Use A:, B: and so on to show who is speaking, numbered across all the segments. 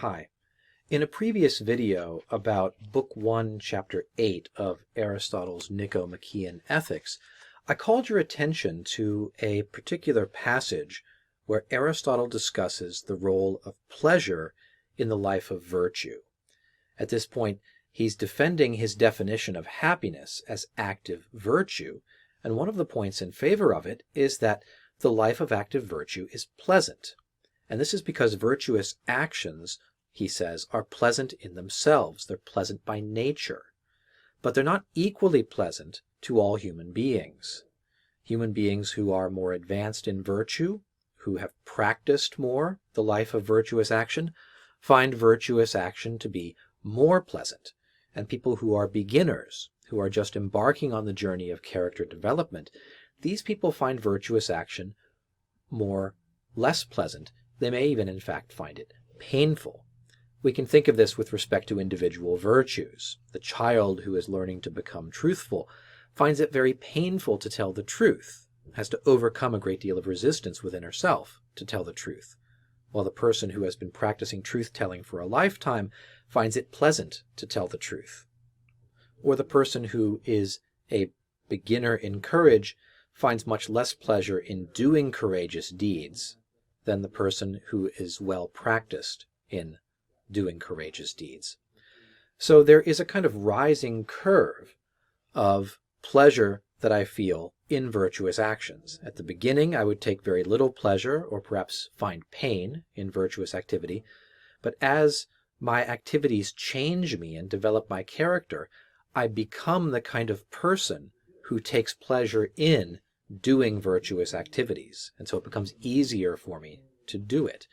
A: Hi. In a previous video about Book 1, Chapter 8 of Aristotle's Nicomachean Ethics, I called your attention to a particular passage where Aristotle discusses the role of pleasure in the life of virtue. At this point, he's defending his definition of happiness as active virtue, and one of the points in favor of it is that the life of active virtue is pleasant. And this is because virtuous actions, he says, are pleasant in themselves. They're pleasant by nature. But they're not equally pleasant to all human beings. Human beings who are more advanced in virtue, who have practiced more the life of virtuous action, find virtuous action to be more pleasant. And people who are beginners, who are just embarking on the journey of character development, these people find virtuous action less pleasant. They may even, in fact, find it painful. We can think of this with respect to individual virtues. The child who is learning to become truthful finds it very painful to tell the truth, has to overcome a great deal of resistance within herself to tell the truth, while the person who has been practicing truth-telling for a lifetime finds it pleasant to tell the truth. Or the person who is a beginner in courage finds much less pleasure in doing courageous deeds than the person who is well practiced in doing courageous deeds. So there is a kind of rising curve of pleasure that I feel in virtuous actions. At the beginning, I would take very little pleasure or perhaps find pain in virtuous activity. But as my activities change me and develop my character, I become the kind of person who takes pleasure in doing virtuous activities. And so it becomes easier for me to do it.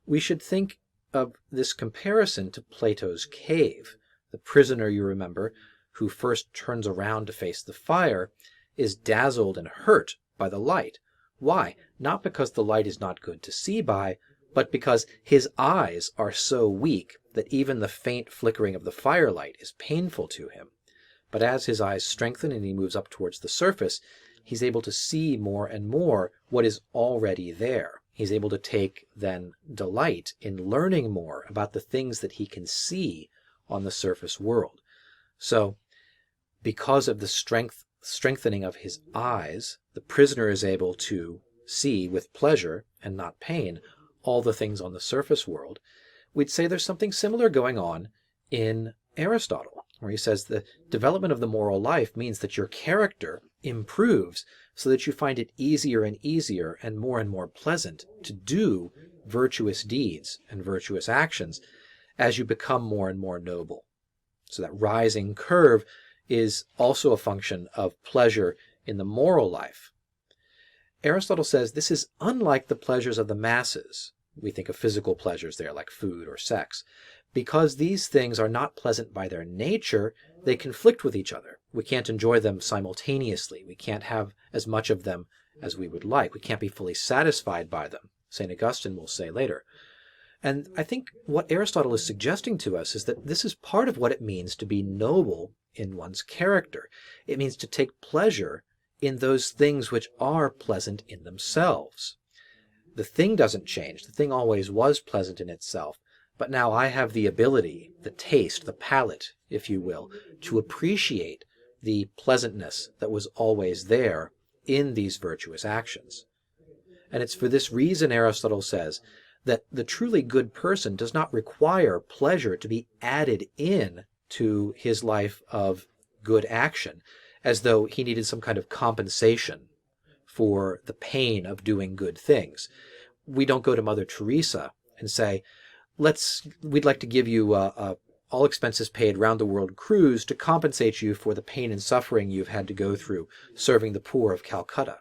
A: We should think of this comparison to Plato's cave. The prisoner, you remember, who first turns around to face the fire, is dazzled and hurt by the light. Why? Not because the light is not good to see by, but because his eyes are so weak that even the faint flickering of the firelight is painful to him. But as his eyes strengthen and he moves up towards the surface, he's able to see more and more what is already there. He's able to take then delight in learning more about the things that he can see on the surface world. So, because of the strengthening of his eyes, the prisoner is able to see with pleasure and not pain all the things on the surface world. We'd say there's something similar going on in Aristotle, where he says the development of the moral life means that your character improves so that you find it easier and more pleasant to do virtuous deeds and virtuous actions as you become more and more noble. So that rising curve is also a function of pleasure in the moral life. Aristotle says this is unlike the pleasures of the masses. We think of physical pleasures there, like food or sex. Because these things are not pleasant by their nature, they conflict with each other. We can't enjoy them simultaneously. We can't have as much of them as we would like. We can't be fully satisfied by them, St. Augustine will say later. And I think what Aristotle is suggesting to us is that this is part of what it means to be noble in one's character. It means to take pleasure in those things which are pleasant in themselves. The thing doesn't change. The thing always was pleasant in itself. But now I have the ability, the taste, the palate, if you will, to appreciate the pleasantness that was always there in these virtuous actions. And it's for this reason, Aristotle says, that the truly good person does not require pleasure to be added in to his life of good action, as though he needed some kind of compensation for the pain of doing good things. We don't go to Mother Theresa and say, we'd like to give you a all expenses paid round-the-world cruise to compensate you for the pain and suffering you've had to go through serving the poor of Calcutta.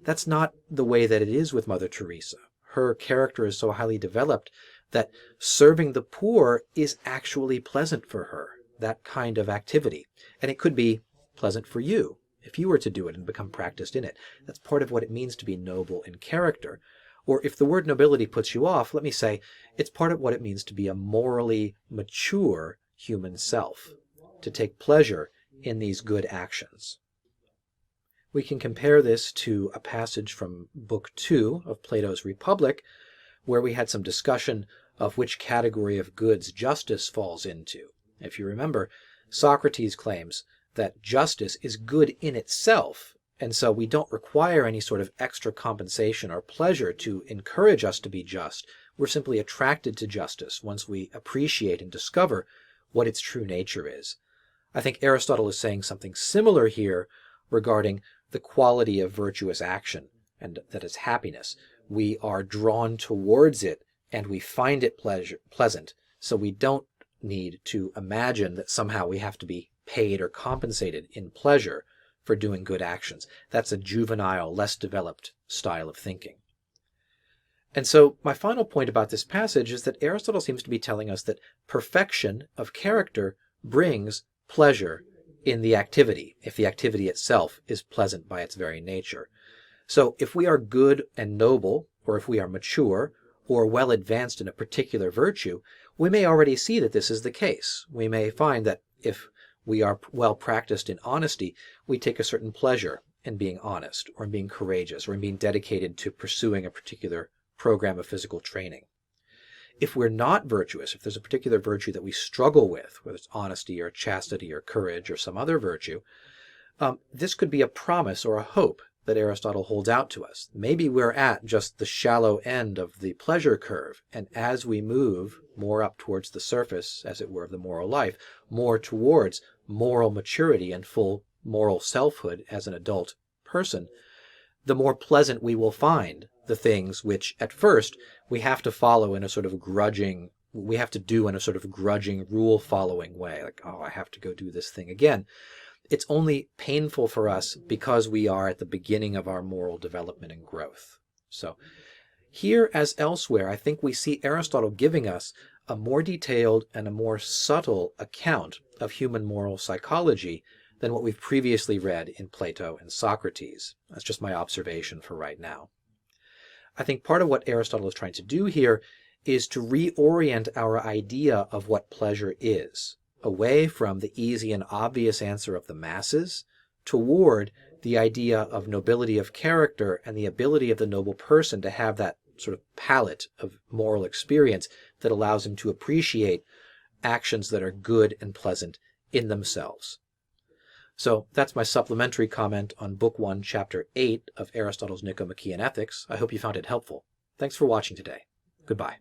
A: That's not the way that it is with Mother Theresa. Her character is so highly developed that serving the poor is actually pleasant for her, that kind of activity. And it could be pleasant for you if you were to do it and become practiced in it. That's part of what it means to be noble in character. Or if the word nobility puts you off, let me say, it's part of what it means to be a morally mature human self, to take pleasure in these good actions. We can compare this to a passage from Book 2 of Plato's Republic, where we had some discussion of which category of goods justice falls into. If you remember, Socrates claims that justice is good in itself, and so we don't require any sort of extra compensation or pleasure to encourage us to be just. We're simply attracted to justice once we appreciate and discover what its true nature is. I think Aristotle is saying something similar here regarding the quality of virtuous action, and that is happiness. We are drawn towards it and we find it pleasant, so we don't need to imagine that somehow we have to be paid or compensated in pleasure for doing good actions. That's a juvenile, less developed style of thinking. And so my final point about this passage is that Aristotle seems to be telling us that perfection of character brings pleasure in the activity, if the activity itself is pleasant by its very nature. So if we are good and noble, or if we are mature, or well advanced in a particular virtue, we may already see that this is the case. We may find that if we are well practiced in honesty, we take a certain pleasure in being honest, or in being courageous, or in being dedicated to pursuing a particular program of physical training. If we're not virtuous, if there's a particular virtue that we struggle with, whether it's honesty or chastity or courage or some other virtue, this could be a promise or a hope that Aristotle holds out to us. Maybe we're at just the shallow end of the pleasure curve, and as we move more up towards the surface, as it were, of the moral life, more towards moral maturity and full moral selfhood as an adult person, the more pleasant we will find the things which at first we have to follow in a sort of grudging, we have to do in a sort of grudging rule-following way, like, oh, I have to go do this thing again. It's only painful for us because we are at the beginning of our moral development and growth. So here, as elsewhere, I think we see Aristotle giving us a more detailed and a more subtle account of human moral psychology than what we've previously read in Plato and Socrates. That's just my observation for right now. I think part of what Aristotle is trying to do here is to reorient our idea of what pleasure is, away from the easy and obvious answer of the masses toward the idea of nobility of character and the ability of the noble person to have that sort of palette of moral experience that allows him to appreciate actions that are good and pleasant in themselves. So that's my supplementary comment on Book 1, Chapter 8 of Aristotle's Nicomachean Ethics. I hope you found it helpful. Thanks for watching today. Goodbye.